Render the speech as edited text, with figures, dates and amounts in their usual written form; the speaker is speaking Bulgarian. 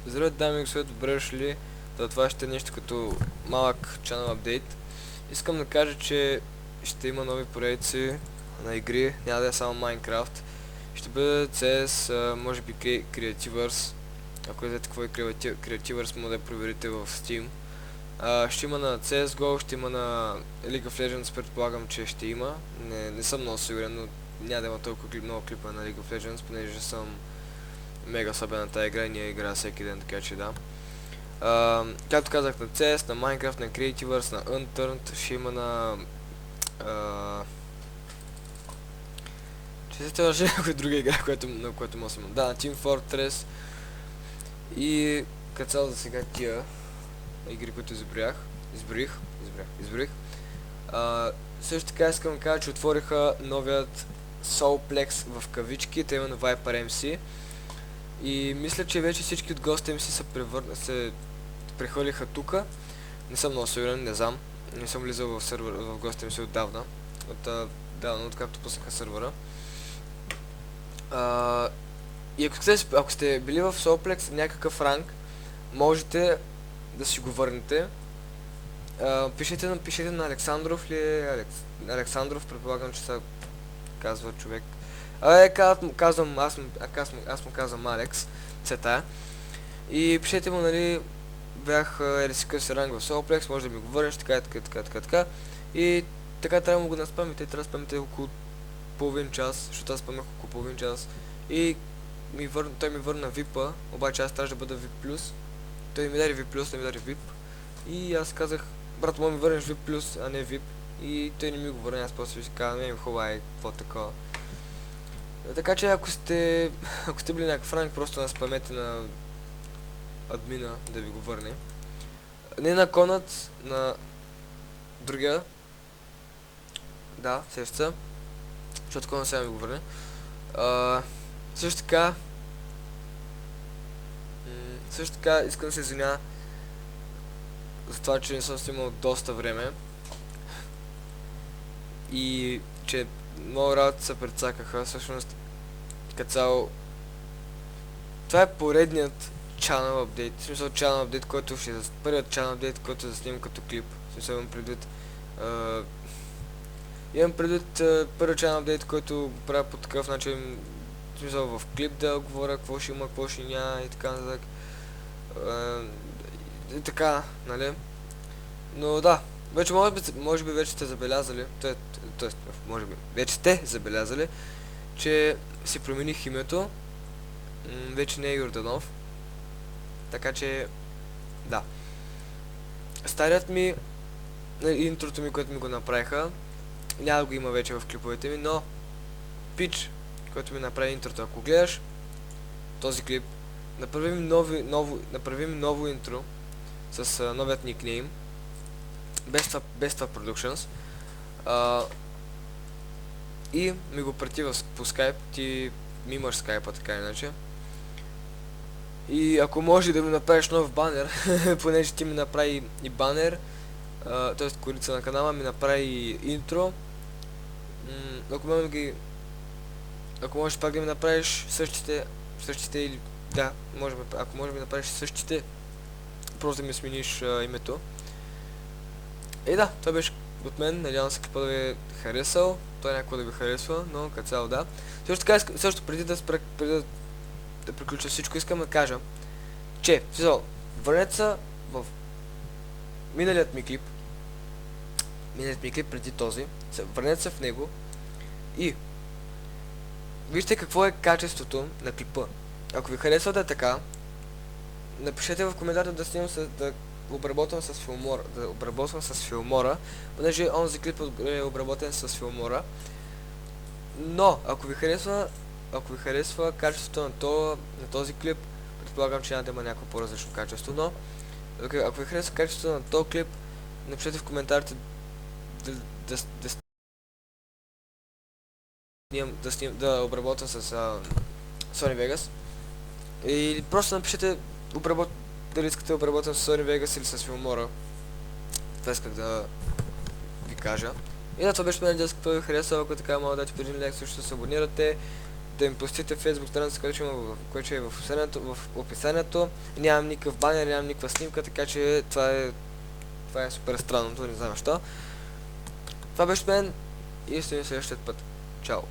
Здравейте, дами и господа, добре дошли. Това ще е нещо като малък channel апдейт. Искам да кажа, че ще има нови поредици на игри, няма да е само Minecraft. Ще бъде CS, може би Creativers. Ако знаете какво е Creativers, може да я проверите в Steam. Ще има на CSGO, ще има на League of Legends, предполагам, че ще има. Не съм много сигурен, но няма да има толкова много клипа на League of Legends, понеже съм мега слабен на тази игра и ние играя всеки ден, така че да. Както казах, на CS, на Minecraft, на Creativers, на Unturned, ще има на... Че се това някоя друга игра, на която може да има. Да, на Team Fortress и като цяло за сега тия игри, които изброих. Също така искам да кажа, че отвориха новият Soulplex в кавички, те има на Viper MC. И мисля, че вече всички от гостите ми се прехвърлиха тука. Не съм много сигурен, не знам. Не съм влизал в гостите ми си отдавна. Откакто пуснаха сървъра. И ако сте били в Soulplex някакъв ранг, можете да си го върнете. Пишете на Александров ли Александров, предполагам, че се казва човек. Аз му казвам Алекс, цета. И пишете му, нали, бях ресикъл си ранг в Soulplex, може да ми го върнеш, така. И така трябва да го наспамите, трябва да спамите около половин час, защото аз спамях около половин час. И той ми върна VIP-а, обаче аз трябваше да бъда VIP+. Той ми даде VIP+, той ми даде VIP. И аз казах, брат, може ми върнеш VIP+, а не VIP. И той не ми го върна, аз после си казвам, не ми хубава, какво такова. Така че ако сте били някакъв ранг, просто наспамете на админа да ви го върне. Не на Конът, на другия. Да, сеща. Защото Конът сега ми го върне. Също така искам да се извиня за това, че не съм снимал доста време. И че много работи се прецакаха. Всъщност, като цяло, това е поредният channel update. В смисъл channel update, който ще е първият channel update, който заснимам като клип. В смисъл имам предвид първият channel update, който го правя по такъв начин. В смисъл в клип да говоря какво ще има, какво ще няма и така нататък. И така, нали? Но да, вече може би вече сте забелязали, може би вече сте забелязали, че си промених името. Вече не е Йорданов. Така че, да. Старият ми, интрото ми, което ми го направиха, няма да го има вече в клиповете ми, но Пич, който ми направи интрото, ако гледаш този клип, направи ми ново интро с новият никнейм, без това Productions, и ми го прати по Skype. Ти ми имаш Skype, така иначе. И ако може да ми направиш нов банер, понеже ти ми направи и банер, т.е. корица на канала, ми направи и интро. Ако можеш пак да ми направиш същите или да, ако може да ми направиш същите, просто да ми смениш името. И да, това беше от мен, надявам се клипа да ви е харесал, той някакво да ви харесва, но като цяло да. Също преди да приключа всичко, искам да кажа, че, върнете се в миналият ми клип преди този, върнете се в него и вижте какво е качеството на клипа. Ако ви харесва да е така, напишете в коментарите да обработвам с филмора, понеже онзи клип е обработен с филмора. Но, ако ви харесва качеството на този клип, предполагам, че няма да има някакво по-различно качество, но ако ви харесва качеството на този клип, напишете в коментарите да обработвам с Sony Vegas. И просто напишете дали искате да обработвам с Sony Vegas или с Filmora. Това исках да ви кажа. И да, това беше мен, ако ви харесва, ако така мога да дадете един лайк, също се абонирате. да ми посетите Facebook страница, която е в описанието. Нямам никакъв банер, нямам никаква снимка, така че това е супер странното, не знам защо. Това беше мен и се следващия път. Чао!